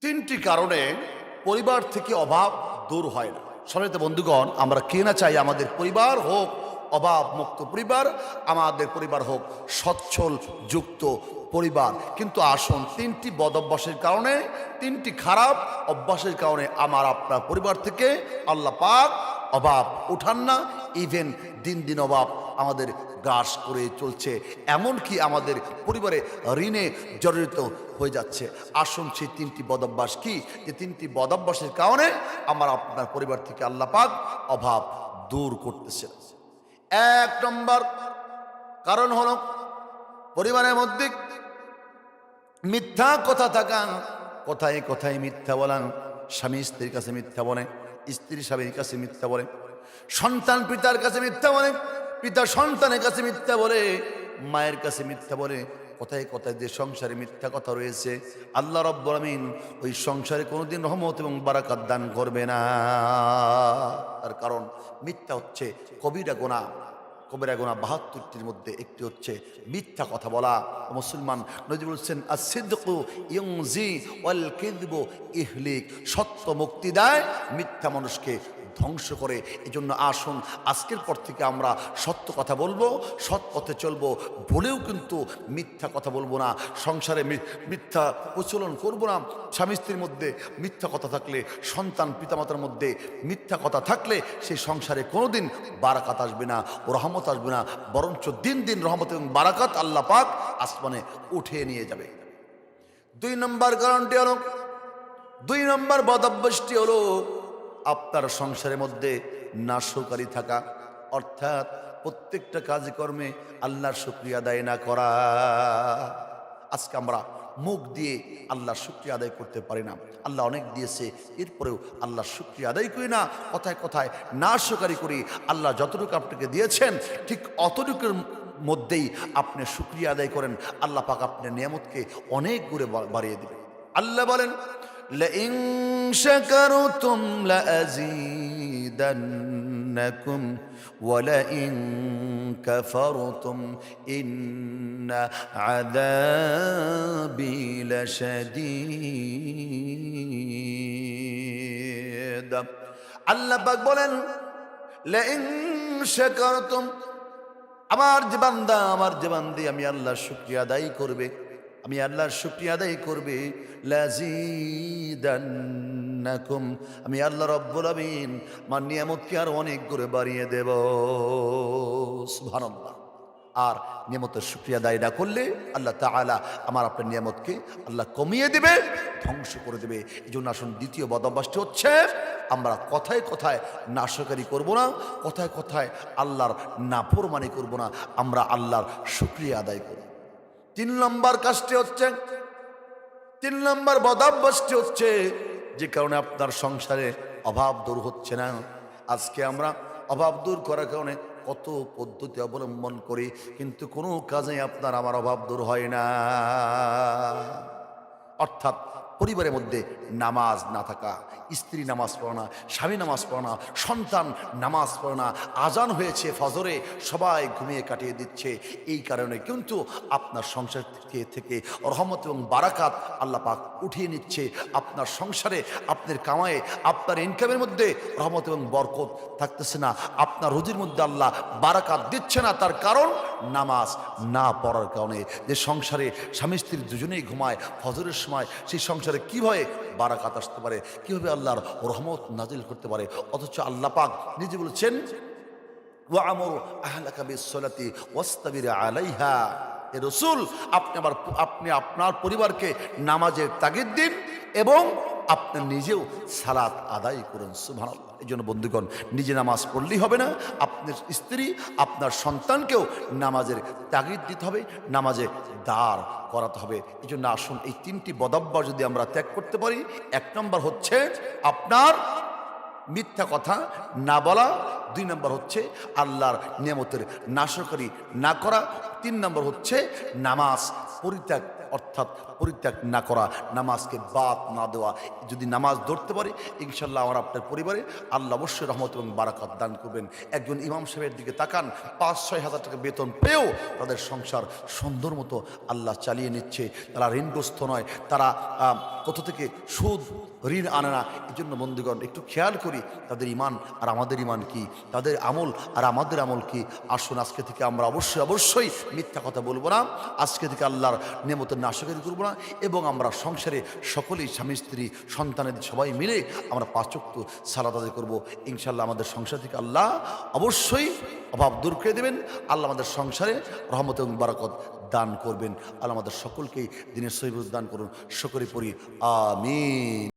তিনটি কারণে পরিবার থেকে অভাব দূর হয় না। সম্মানিত বন্ধুগণ, আমরা কে না চাই আমাদের পরিবার হোক অভাব মুক্ত পরিবার, আমাদের পরিবার হোক সচ্ছল যুক্ত পরিবার। কিন্তু আসুন, তিনটি বদ অভ্যাসের কারণে, তিনটি খারাপ অভ্যাসের কারণে আমার আপনার পরিবার থেকে আল্লাহ পাক অভাব উঠান না। ইভেন দিন দিন অভাব আমাদের গ্রাস করে চলছে, এমনকি আমাদের পরিবারে ঋণে জড়িত হয়ে যাচ্ছে। আসুন, সেই তিনটি বদভ্যাস কি, যে তিনটি বদভ্যাসের কারণে আমার আপনার পরিবার থেকে আল্লাহ পাক অভাব দূর করতেছে। এক নম্বর কারণ হলো পরিবারের মধ্যে মিথ্যা কথা থাকা। কথায় কথায় মিথ্যা বলা। স্বামী স্ত্রীর কাছে মিথ্যা বলে, স্ত্রী স্বামীর কাছে মিথ্যা বলে, সন্তান পিতার কাছে মিথ্যা বলে, পিতা সন্তানের কাছে মিথ্যা বলে, মায়ের কাছে মিথ্যা বলে। কথায় কথায় যে সংসারে মিথ্যা কথা রয়েছে, আল্লাহ রাব্বুল আমিন ওই সংসারে কোনোদিন রহমত এবং বারাকাত দান করবে না। তার কারণ মিথ্যা হচ্ছে কবিরা গুনাহ। কবিরা গুনাহ ৭২টির মধ্যে একটি হচ্ছে মিথ্যা কথা বলা। মুসলমান নবী বলছেন, আস-সিদকু ইউনজি ওয়াল কিযবু ইহলিক। সত্য মুক্তি দেয়, মিথ্যা মানুষকে ধ্বংস করে। এজন্য আসুন, আজকের পর থেকে আমরা সত্য কথা বলবো, সৎ পথে চলবো, বলেও কিন্তু মিথ্যা কথা বলবো না। সংসারে মিথ্যা প্রচলন করবো না। স্বামী স্ত্রীর মধ্যে মিথ্যা কথা থাকলে, সন্তান পিতামাতার মধ্যে মিথ্যা কথা থাকলে, সেই সংসারে কোনোদিন বারাকাত আসবে না, ও রহমত আসবে না। বরঞ্চ দিন দিন রহমত এবং বারাকাত আল্লাহ পাক আসমানে উঠিয়ে নিয়ে যাবে। ২ নম্বর কারণটি হলো, ২ নম্বর বদভ্যাসটি হলো আপনার সংসারের মধ্যে নাশকারী থাকা, অর্থাৎ প্রত্যেকটা কাজকর্মে আল্লাহর শুকরিয়া আদায় না করা। আজকে আমরা মুখ দিয়ে আল্লাহর শুকরিয়া আদায় করতে পারি না। আল্লাহ অনেক দিয়েছে, এরপরেও আল্লাহর শুকরিয়া আদায় করি না, কথায় কথায় নাশকারী করি। আল্লাহ যতটুকু আপনাকে দিয়েছেন ঠিক অতটুকুর মধ্যেই আপনি শুকরিয়া আদায় করেন, আল্লাহ পাক আপনার নিয়ামতকে অনেক গুণে বাড়িয়ে দেবেন। আল্লাহ বলেন, লাইন শাকারতুম লাযীদান্নাকুম ওয়া লাইন কাফারতুম ইন্না আযাবি লাশাদীদ। আল্লাহ পাক বলেন, লাইন শাকারতুম, আমার যে বান্দা, আমার যে বান্দি আমি আল্লাহর শুকরিয়া আদায় করবে, আমি আল্লাহর শুকরিয়া আদায় করবে, লাযীদান্নাকুম, আমি আল্লাহ রাব্বুল আমিন আমার নিয়ামতকে আর অনেক করে বাড়িয়ে দেব। সুবহানাল্লাহ। আর নিয়ামতের শুকরিয়া আদায় না করলে আল্লাহ তাআলা আমার আপনার নিয়ামতকে আল্লাহ কমিয়ে দেবে, ধ্বংস করে দেবে। এই জন্য আসুন, দ্বিতীয় বদভ্যাসটি হচ্ছে আমরা কথায় কথায় নাশকারী করব না, কথায় কথায় আল্লাহর নাফরমানি করব না, আমরা আল্লাহর শুকরিয়া আদায় করব। ৩ নম্বর কাজটি হচ্ছে, ৩ নম্বর বদভ্যাসটি হচ্ছে যে কারণে আপনার সংসারে অভাব দূর হচ্ছে না। আজকে আমরা অভাব দূর করার কারণে কত পদ্ধতি অবলম্বন করি, কিন্তু কোনো কাজে আপনার আমার অভাব দূর হয় না। অর্থাৎ পরিবারের মধ্যে নামাজ না থাকা, স্ত্রী নামাজ পড়ে না, স্বামী নামাজ পড়ে না, সন্তান নামাজ পড়ে না, আজান হয়েছে ফজরে, সবাই ঘুমিয়ে কাটিয়ে দিচ্ছে। এই কারণে কিন্তু আপনার সংসার থেকে রহমত এবং বারাকাত আল্লাহ পাক উঠিয়ে নিচ্ছে। আপনার সংসারে, আপনার কামায়ে, আপনার ইনকামের মধ্যে রহমত এবং বরকত থাকতেছে না, আপনার রুজির মধ্যে আল্লাহ বারাকাত দিচ্ছে না। তার কারণ নামাজ না পড়ার কারণে। যে সংসারে স্বামী স্ত্রী দুজনেই ঘুমায় ফজরের সময়, সেই সংসারে কিভাবে বারাকাত আসতে পারে, কিভাবে আল্লাহর রহমত নাজিল করতে পারে? অথচ আল্লাহ পাক নিজে বলেছেন, ওয়া'মুর আহলাকা বিস-সালাতি ওয়াসতাবির আলাইহা। এ রাসূল, আপনি আপনার পরিবারকে নামাজের তাগিদ দিন এবং আপনি নিজেও সালাত আদায় করুন। সুবহানাল্লাহ। এই জন্য বন্ধুগণ, নিজে নামাজ পড়লেই হবে না, আপনার স্ত্রী, আপনার সন্তানকেও নামাজের তাগিদ দিতে হবে, নামাজে দাঁড় করাতে হবে। এই জন্য আসুন, এই 3টি বদভ্যাস যদি আমরা ত্যাগ করতে পারি, 1 নম্বর হচ্ছে আপনার মিথ্যা কথা না বলা, 2 নম্বর হচ্ছে আল্লাহর নিয়ামতের নাশকারী না করা, 3 নম্বর হচ্ছে নামাজ পরিত্যাগ অর্থাৎ পরিত্যাগ না করা, নামাজকে বাদ না দেওয়া। যদি নামাজ ধরতে পারি ইনশাল্লাহ আমার আপনার পরিবারে আল্লাহ অবশ্যই রহমত এবং বারাকাত দান করবেন। একজন ইমাম সাহেবের দিকে তাকান, 5-6 হাজার টাকা বেতন পেয়েও তাদের সংসার সুন্দর মতো আল্লাহ চালিয়ে নিচ্ছে। তারা ঋণগ্রস্ত নয়, তারা কত থেকে সুদ ঋণ আনে না। এই জন্য বন্ধুগণ একটু খেয়াল করি তাদের ইমান আর আমাদের ইমান কি, তাদের আমল আর আমাদের আমল কি। আসুন আজকে থেকে আমরা অবশ্যই মিথ্যা কথা বলবো না, আজকে থেকে আল্লাহর নিয়ামতের নাশকারি করবো না, এবং আমরা সংসারে সকলেই স্বামী স্ত্রী সন্তানের সবাই মিলে আমরা 5 ওয়াক্ত সালাত আদায় করবো। ইনশাল্লাহ আমাদের সংসার থেকে আল্লাহ অবশ্যই অভাব দূর করে দেবেন। আল্লাহ আমাদের সংসারে রহমত এবং বারাকত দান করবেন। আল্লাহ আমাদের সকলকেই দিনের সহিবুজ দান করুন। সকলে পড়ি আমিন।